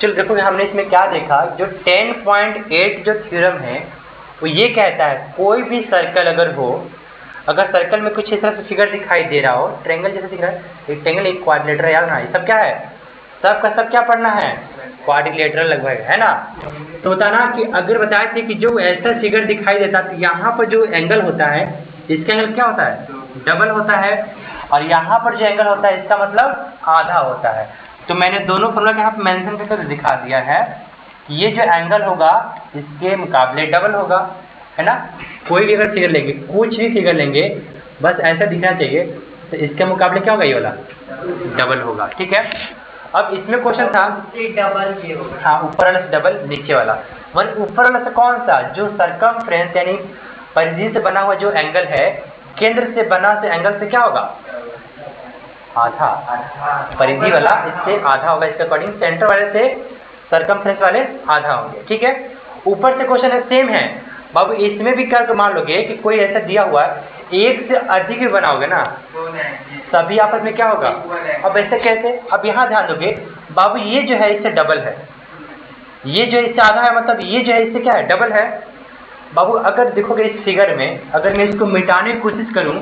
चलो देखो हमने इसमें क्या देखा, जो 10.8 जो थ्योरम है वो ये कहता है कोई भी सर्कल अगर हो, अगर सर्कल में कुछ इस तरह से फिगर दिखाई दे रहा हो, ट्रायंगल जैसे दिख रहा है, एक ट्रायंगल एक क्वाड्रिलेटरल, याद ना, ये सब क्या है, सब का सब क्या पढ़ना है, क्वाड्रिलेटरल लगभग, है ना। तो होता ना कि अगर बताए थे कि जो ऐसा फिगर दिखाई देता तो यहाँ पर जो एंगल होता है इसका एंगल क्या होता है, डबल होता है, और यहाँ पर जो एंगल होता है इसका मतलब आधा होता है। तो मैंने दोनों फॉर्मूला के यहाँ पे मेंशन करके दिखा दिया है कि ये जो एंगल होगा इसके मुकाबले डबल होगा, है ना। कोई भी अगर फिगर लेंगे, कुछ भी फिगर लेंगे, बस ऐसा दिखना चाहिए, तो इसके मुकाबले क्या होगा, ये वाला डबल होगा, ठीक है। अब इसमें क्वेश्चन था डबल ये होगा, हाँ, ऊपर वाला से डबल, नीचे वाला वन, ऊपर वाला से कौन सा, जो सरकमफ्रेंस यानी परिधि से बना हुआ जो एंगल है, केंद्र से बना से एंगल से क्या होगा, आधा, परिधि वाला इससे आधा होगा, इसके अकॉर्डिंग सेंटर वाले से सरकमफ्रेंस वाले आधा होंगे, ठीक है। ऊपर से क्वेश्चन है सेम है बाबू, इसमें भी करके मान लोगे कि कोई ऐसा दिया हुआ है, एक से अधिक भी बनाओगे ना सभी आपस में क्या होगा, अब ऐसे कैसे, अब यहाँ ध्यान दोगे बाबू, ये जो है इससे डबल है, ये जो इससे आधा है, मतलब ये जो है इससे क्या है, डबल है बाबू। अगर देखोगे इस फिगर में, अगर मैं इसको मिटाने की कोशिश करूं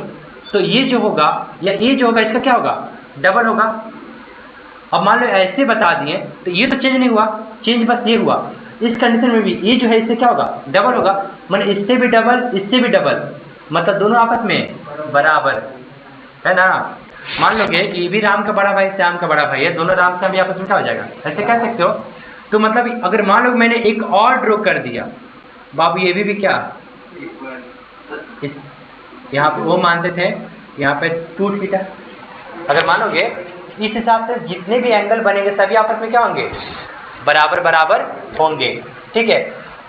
तो ये जो होगा या ये जो होगा इसका क्या होगा, डबल होगा। अब मान लो ऐसे बता दिए तो ये तो चेंज नहीं हुआ, चेंज बस ये हुआ, इस कंडीशन में भी ये जो है इससे क्या होगा, डबल होगा, मतलब इससे भी डबल इससे भी डबल, मतलब दोनों आपस में बराबर, है ना। मान लोगे कि ये भी राम का बड़ा भाई श्याम का बड़ा भाई है, दोनों राम श्याम भी आपस में क्या हो जाएगा, ऐसे कह सकते हो। तो मतलब अगर मान लो मैंने एक और ड्रॉ कर दिया बाबू, ये भी क्या, यहाँ पे वो मानते थे, यहाँ पे 2 थीटा, अगर मानोगे इस हिसाब से जितने भी एंगल बनेंगे सभी आपस में क्या होंगे, बराबर बराबर होंगे, ठीक है।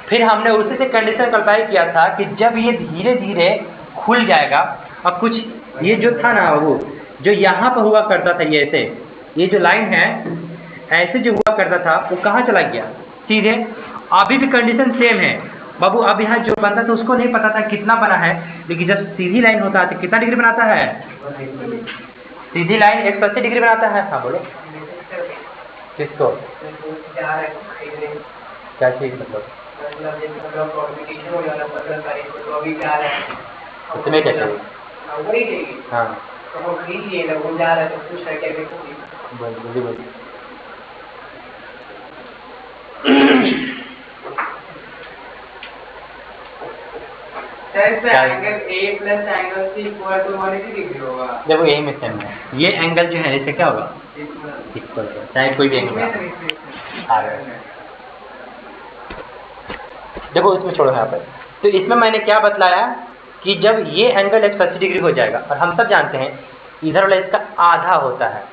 फिर हमने उसी से कंडीशन को अप्लाई किया था कि जब ये धीरे धीरे खुल जाएगा, अब कुछ ये जो था ना, वो जो यहाँ पर हुआ करता था, ये ऐसे, ये जो लाइन है ऐसे जो हुआ करता था वो कहाँ चला गया, सीधे। अभी भी कंडीशन सेम है बाबू, अब यहाँ जो बनता था उसको नहीं पता था कितना बना है, लेकिन जब सीधी लाइन होता है तो कितना डिग्री बनाता है, सीधी लाइन 180 डिग्री बनाता है। हाँ बोलो, किसको क्या चीज, मतलब उसमें क्या चाहिए, हाँ बोलिए angle A plus angle C equal to 180 degree होगा। देखो यही में सेम है, ये एंगल जो है इसे क्या होगा, इक्वल, चाहे कोई भी एंगल आ रहा है। देखो इसमें छोड़ो यहाँ पर, तो इसमें मैंने क्या बतलाया कि जब ये एंगल 180 डिग्री हो जाएगा, और हम सब जानते हैं इधर वाला इसका आधा होता है,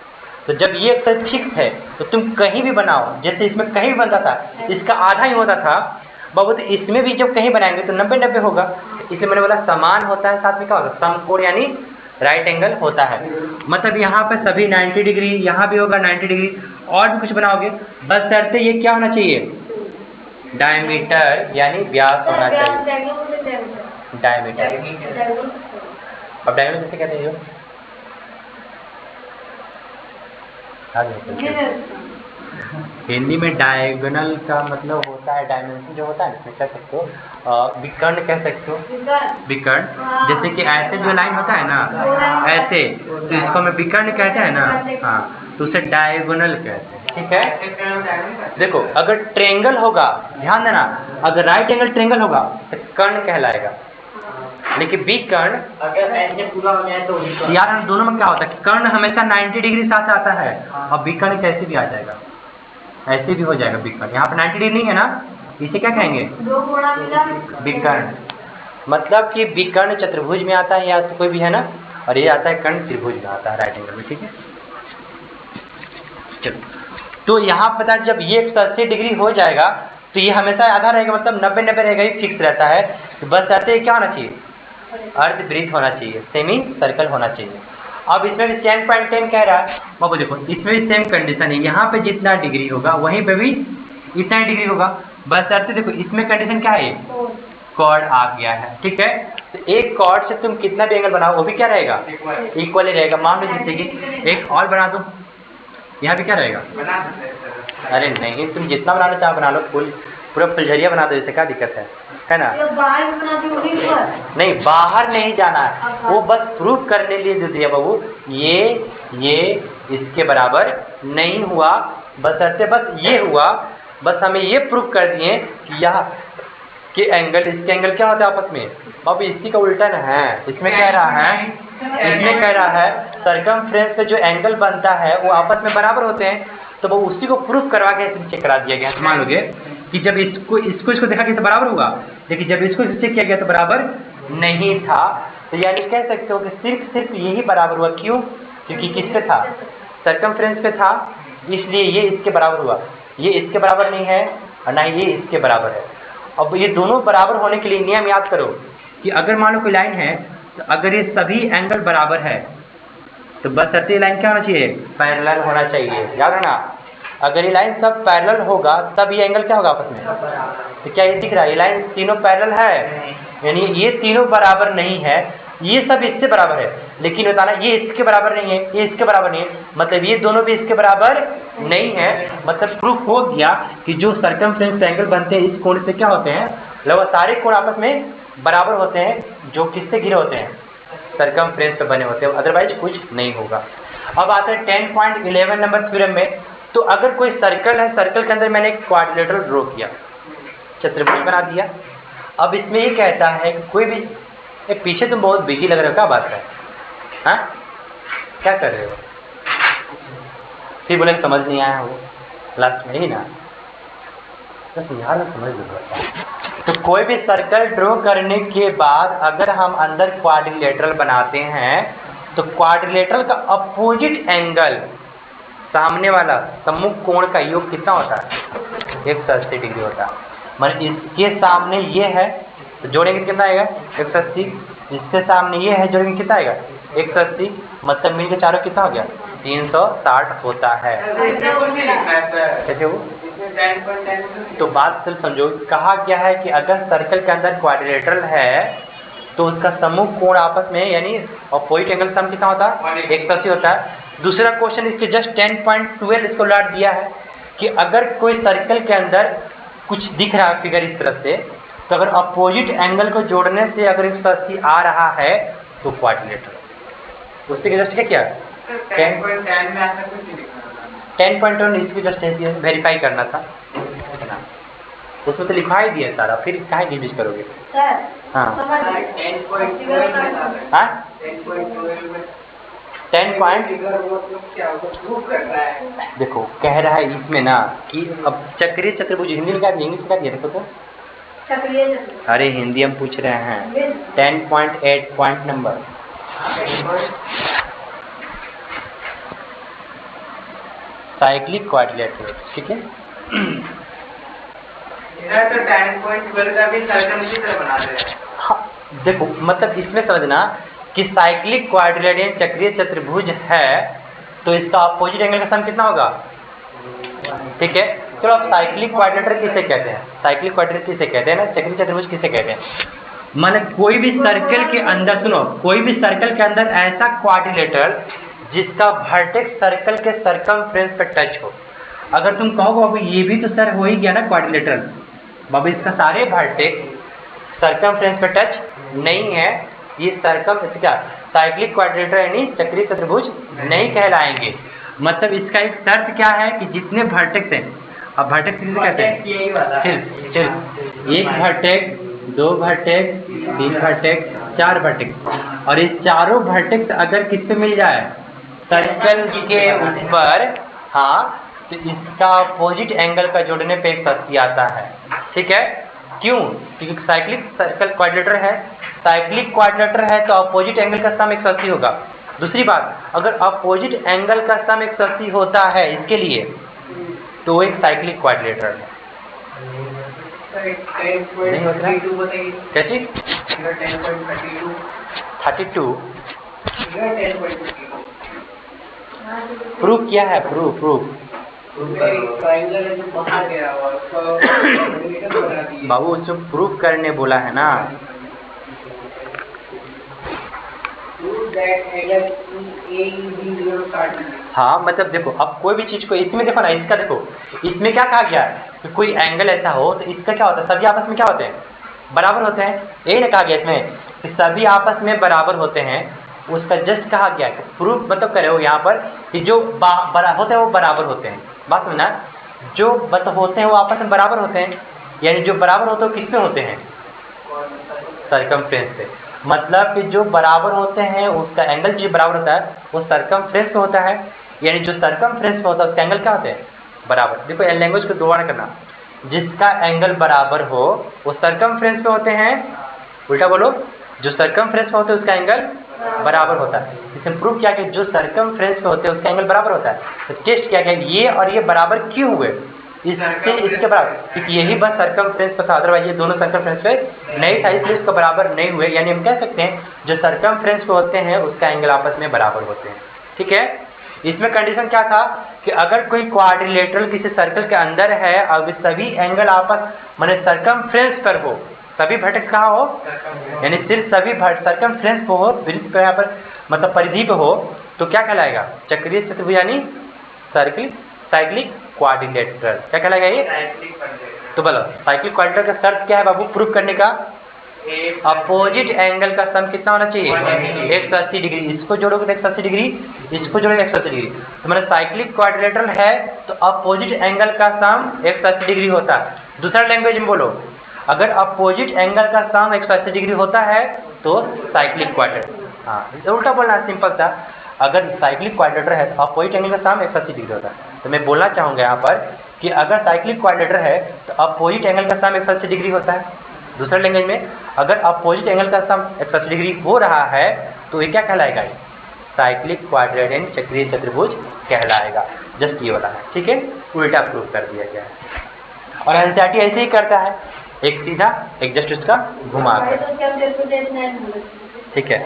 तो जब ये अक्सर फिक्स है तो तुम कहीं भी बनाओ, जैसे इसमें कहीं भी बनता था इसका आधा ही होता था बाबू, तो इसमें भी जब कहीं बनाएंगे तो 90-90 होगा, इसलिए मैंने बोला समान होता है, साथ में क्या होगा, समकोण यानी राइट एंगल होता है। मतलब यहाँ पर सभी 90 डिग्री, यहाँ भी होगा 90 डिग्री, और भी कुछ बनाओगे बस शर्त ये क्या होना चाहिए, डायमीटर यानी व्यास होना चाहिए, डायमीटर। अब डायमीटर जैसे कहते हैं हिंदी में डायगोनल का मतलब होता है डायमेंशन जो होता है, इसमें कह सकते हो विकर्ण कह सकते हो, विकर्ण, जैसे कि ऐसे जो लाइन होता है ना ऐसे, तो इसको हमें विकर्ण कहते हैं ना, हाँ, तो उसे डायगोनल कहते हैं, ठीक है। देखो अगर ट्रायंगल होगा, ध्यान देना, अगर राइट एंगल ट्रायंगल होगा तो कर्ण कहलाएगा, लेकिन विकर्ण अगर ऐसे पूरा हो जाए तो यार दोनों में क्या होता है कि कर्ण हमेशा 90 डिग्री साथ आता है, और विकर्ण कैसे भी आ जाएगा, ऐसे भी हो जाएगा विकर्ण। यहाँ पर 90 डिग्री नहीं है ना, इसे क्या कहेंगे, विकर्ण, मतलब कि विकर्ण चतुर्भुज में आता है या तो कोई भी है ना, और ये आता है कर्ण त्रिभुज में आता है, राइट एंगल में, ठीक है। चलो तो यहाँ पता जब ये 180 डिग्री हो जाएगा तो ये हमेशा आधा रहेगा, मतलब 90-90 रहेगा, ही फिक्स रहता है। तो बस ऐसे क्या होना चाहिए, अर्धवृत्त होना चाहिए, सेमी सर्कल होना चाहिए। अब इसमें भी 10.10 कह रहा है बाबू, देखो इसमें भी सेम कंडीशन है, यहाँ पे जितना डिग्री होगा वहीं पे भी इतना ही डिग्री होगा, बस ऐसे देखो इसमें कंडीशन क्या है, कॉर्ड आ गया है, ठीक है। तो एक कॉर्ड से तुम कितना भी एंगल बनाओ वो भी क्या रहेगा, इक्वल ही रहेगा। मान लो जैसे कि एक और बना दो, यहाँ पे क्या रहेगा? बना सकते हैं सर। अरे नहीं, तुम जितना बनाना चाहो बना लो, पूरा फुलझरिया बना दो, इससे क्या दिक्कत है ना? बाहर बना दी वहीं पर। नहीं, बाहर नहीं जाना है, वो बस प्रूफ करने लिए जो दिया बाबू, ये इसके बराबर नहीं हुआ, बस ऐसे बस ये हुआ, बस हमें ये प्रूफ कर दिए कि यह कि एंगल, इसके एंगल क्या होता है आपस में। अब इसी का उल्टा ना है, इसमें कह रहा है सर्कमफ्रेंस पे जो एंगल बनता है वो आपस में बराबर होते हैं, तो वो उसी को प्रूफ करवा के नीचे करा दिया गया। मान लोगे कि जब इसको देखा गया तो बराबर होगा, लेकिन जब इसको चेक किया गया तो बराबर नहीं था, तो यानी कह सकते हो कि सिर्फ यही बराबर हुआ। क्यों? क्योंकि किस पे था? सर्कमफ्रेंस पे था, इसलिए ये इसके बराबर हुआ। ये इसके बराबर नहीं है और ना ये इसके बराबर है। अब ये दोनों बराबर होने के लिए नियम याद करो कि अगर मान लो कोई लाइन है, तो अगर ये सभी एंगल बराबर है तो बस ये लाइन क्या होना चाहिए? पैरेलल होना चाहिए। याद है ना? अगर ये लाइन सब पैरेलल होगा तब ये एंगल क्या होगा आपस में? तो क्या ये दिख रहा है? ये लाइन तीनों पैरेलल है, यानी ये तीनों बराबर नहीं है, ये सब इससे बराबर है, लेकिन बताना ये इसके बराबर नहीं है, ये इसके बराबर नहीं है, मतलब ये दोनों भी इसके बराबर नहीं है। मतलब प्रूफ हो गया कि जो सर्कमफ्रेंस एंगल बनते हैं इस कोण से क्या होते हैं? लगभग सारे कोण आपस में बराबर होते हैं, जो किससे घिरे होते हैं? सर्कमफ्रेंस से बने होते हैं, अदरवाइज कुछ नहीं होगा। अब आते हैं 10.11 नंबर थ्योरम में। तो अगर कोई सर्कल है, सर्कल के अंदर मैंने एक क्वाड्रिलेटरल ड्रॉ किया, चतुर्भुज बना दिया। अब इसमें ये कहता है कि कोई भी पीछे तुम बहुत बिजी लग रहे हो, क्या बात है? हाँ, क्या कर रहे हो? फिर बोले समझ नहीं आया हो लास्ट में ही ना, बस यार समझ लो। तो कोई भी सर्कल ड्रॉ करने के बाद अगर हम अंदर क्वाड्रिलेटरल बनाते हैं तो क्वाड्रिलेटरल का अपोजिट एंगल, सामने वाला सम्मुख कोण का योग कितना होता है? 180 डिग्री होता है। मतलब इसके सामने ये है तो जोड़ेंगे कितना आएगा? 180। इसके सामने ये है, जोड़ेंगे कितना आएगा? 180। मतलब मिलकर चारों कितना हो गया? 360 होता है। कैसे वो? तो बात सिर्फ समझो, कहा गया है कि अगर सर्कल के अंदर क्वाड्रिलेटरल है तो उसका सम्मुख कोण आपस में यानी अपोजिट एंगल सम कितना होता है? 180 होता है। दूसरा क्वेश्चन इसके जस्ट 10.12 इसको लौट दिया है कि अगर कोई सर्कल के अंदर कुछ दिख रहा है फिगर इस तरह से, तो अगर अपोजिट एंगल को जोड़ने से अगर 180 आ रहा है तो क्वाड्रिलेटरल। उसके जस्ट क्या 10.10 में ऐसा कुछ नहीं लिखा था। 10.1 इसको जस्ट वेरीफाई करना था, उसमें तो लिखा ही दिया सारा, फिर कहाँ गिमिश करोगे? सर, हाँ समझ गए। 10.12 में था। हाँ 10.12 में 10 पॉइंट फिगर वो क्या होगा प्रूफ कर रहा है। देखो कह रहा है इसमें ना कि अब चक्रीय चतुर्भुज हिंदी में क्या दिया, इंग्लिश में क्या दिया देखो तो? चक्रीय चतुर्भुज। अरे हिंदी हम पूछ रहे हैं। 10.8 पॉइंट नंबर साइक्लिक क्वाड्रिलेटरल, ठीक है। इधर तो 10.12 का भी सर्कल इसी तरह बना रहे हैं। हाँ, देखो मतलब इसमें समझना कि साइक्लिक क्वाड्रिलेटरल चक्रीय चतुर्भुज है तो इसका अपोजिट एंगल का सम कितना होगा? ठीक है। चलो अब साइक्लिक क्वाड्रिलेटरल किसे कहते हैं? साइक्लिक क्वाड्रिलेटरल किसे कहते हैं ना, चक्रीय चतुर्भुज किसे कहते हैं? माने कोई भी सर्कल के अंदर, सुनो, कोई भी सर्कल के अंदर ऐसा क्वाड्रिलेटरल जिसका वर्टेक्स सर्कल के सर्कमफ्रेंस पे टच हो। अगर तुम कहो बाबू ये भी तो सर हो ही गया ना क्वाड्रिलेटरल, बाबू इसका सारे वर्टेक्स सर्कमफ्रेंस पे टच नहीं है, ये सर्कम क्या साइक्लिक क्वाड्रिलेटरल यानी चक्रीय चतुर्भुज नहीं कहलाएंगे। मतलब इसका एक शर्त क्या है कि जितने वर्टेक्स हैं, अब वर्टेक्स किसे कहते हैं? चल एक वर्टेक्स, दो वर्टेक्स, तीन वर्टेक्स, चार वर्टेक्स, और ये चारों वर्टेक्स अगर किस पे मिल जाए? सर्कल के ऊपर, हाँ, तो इसका अपोजिट एंगल का जोड़ने पे 180 आता है। ठीक है। क्यों? क्योंकि साइक्लिक सर्कल क्वाड्रिलेटरल है, साइक्लिक क्वाड्रिलेटरल है तो अपोजिट एंगल का सम 180 होगा। दूसरी बात, अगर अपोजिट एंगल का सम 180 होता है इसके लिए तो वो एक साइक्लिक क्वाड्रिलेटरल है। नहीं होता? कैसी? 32 प्रूफ किया है, प्रूफ बाबू उसको प्रूफ करने बोला है ना। that angle AEB0 start. हाँ मतलब देखो अब कोई भी चीज को इसमें देखो ना, इसका देखो इसमें क्या कहा गया है कि कोई एंगल ऐसा हो तो इसका क्या होता है, सभी आपस में क्या होते हैं, बराबर होते हैं। यही ना कहा गया इसमें कि सभी आपस में बराबर होते हैं, उसका जस्ट कहा गया है प्रूफ मतलब करे हो यहाँ पर कि जो होते हैं वो बराबर होते हैं। बात समझना, जो होते हैं वो आपस में बराबर होते हैं, यानी जो बराबर होते हैं वो किस पे होते हैं, सरकमफ्रेंस पे। मतलब कि जो बराबर होते हैं उसका एंगल जो बराबर होता है वो सरकमफ्रेंस पे होता है, यानी जो सरकमफ्रेंस पे होता है उसका एंगल क्या होते हैं, बराबर। देखो ये लैंग्वेज को दोबारा करना, जिसका एंगल बराबर हो वो सरकमफ्रेंस पे होते हैं, उल्टा बोलो, जो सरकमफ्रेंस पे होते हैं उसका एंगल बराबर होता है। इसमें प्रूव किया कि जो सरकमफ्रेंस पे होते हैं उसका एंगल बराबर होता है। तो टेस्ट किया गया ये और ये बराबर क्यों हुए, इससे इसके बराबर, क्योंकि यही बस सरकमफ्रेंस पे था, अदरवाइज ये दोनों सरकमफ्रेंस पे नहीं था, इसलिए इसको बराबर नहीं हुए। यानी हम कह सकते हैं जो सरकमफ्रेंस पे होते हैं उसका एंगल आपस में बराबर होते हैं। ठीक है, इसमें कंडीशन क्या था कि अगर कोई क्वाड्रिलेटरल किसी सर्कल के अंदर है और सभी एंगल आपस माने सरकमफ्रेंस पर हो, सभी भटक कहाँ हो, यानी सिर्फ सभी सरकमफ्रेंस पे हो, वृत्त यहाँ पर मतलब परिधि पे हो, तो क्या कहलाएगा, चक्रीय चतुर्भुज यानी साइक्लिक क्वाड्रिलेटरल। क्या कहलाएगा ये, तो बोलो साइक्लिक क्वाड्रिलेटरल का शर्त क्या है बाबू प्रूव करने का, अपोजिट एंगल का सम कितना होना चाहिए, 180 डिग्री। इसको जोड़ोगे 180 डिग्री, इसको जोड़ोगे 180 डिग्री, तो मतलब साइक्लिक क्वाड्रिलेटरल है तो अपोजिट एंगल का सम 180 डिग्री होता है। दूसरा लैंग्वेज में बोलो, अगर अपोजिट एंगल का सम 180 डिग्री होता है तो साइक्लिक क्वाड्रिलेटरल। हाँ उल्टा बोलना सिंपल था, अगर साइक्लिक क्वाड्रिलेटरल है तो अपोजिट एंगल का सम 180 डिग्री होता है। तो मैं बोलना चाहूँगा यहाँ पर कि अगर साइक्लिक क्वाड्रिलेटरल है तो अपोजिट एंगल का सम 180 डिग्री होता है। दूसरे लैंग्वेज में अगर अपोजिट एंगल का सम 180 डिग्री हो रहा है तो ये क्या कहलाएगा, साइक्लिक क्वाड्रिलेटरल चक्रीय चतुर्भुज कहलाएगा। जस्ट ये वाला है, ठीक है, उल्टा प्रूफ कर दिया गया है। और एनसीईआरटी ऐसे ही करता है, एक सीधा एक जस्ट उसका घुमा कर। ठीक है,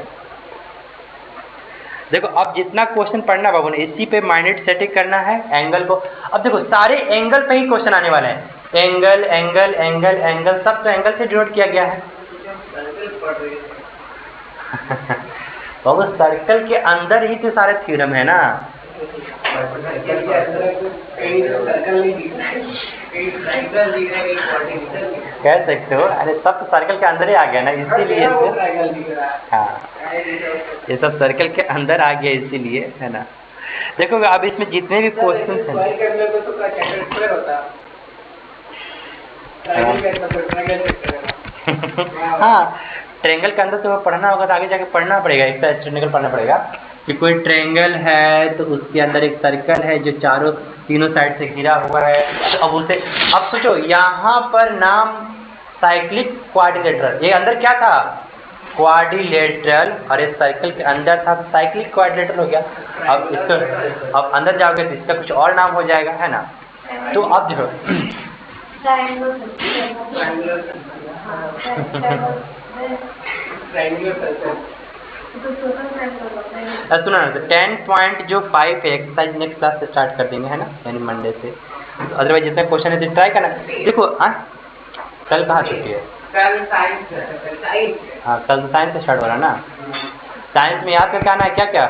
देखो अब जितना क्वेश्चन पढ़ना बाबू ने इसी पे माइंड सेटिंग करना है एंगल को। अब देखो सारे एंगल पे ही क्वेश्चन आने वाले हैं, एंगल एंगल एंगल एंगल सब तो एंगल से डिनोट किया गया है। बाबू सर्कल के अंदर ही तो सारे थ्योरम है ना, कह सकते हो, अरे सब तो सर्कल के अंदर ही आ गया ना, इसीलिए हाँ ये सब सर्कल के अंदर आ गया इसीलिए है ना। देखो अब इसमें जितने भी क्वेश्चन हैं हाँ ट्रायंगल के अंदर तो पढ़ना होगा तो आगे जाके पढ़ना पड़ेगा, एक ट्रायंगल पढ़ना पड़ेगा कि कोई ट्रायंगल है तो उसके अंदर एक सर्कल है जो तीनों साइड से घिरा हुआ है। तो अब उसे अब सोचो यहाँ पर नाम साइक्लिक क्वाड्रिलेटरल, ये अंदर क्या था क्वाड्रिलेटरल और इस सर्कल के अंदर था साइक्लिक क्वाड्रिलेटरल हो गया। अब इसको अब अंदर जाओगे तो इसका कुछ और नाम हो जाएगा है ना। तो अब देखो सुना ना, तो 10.5 एक्सरसाइज नेक्स्ट क्लास से स्टार्ट कर देंगे है ना, यानी मंडे से। अदरवाइज जितना क्वेश्चन है ट्राई करना। देखो कल कहाँ छुट्टी है, कल साइंस, हाँ कल तो साइंस से स्टार्ट हो रहा है ना। साइंस में याद करके आना है क्या क्या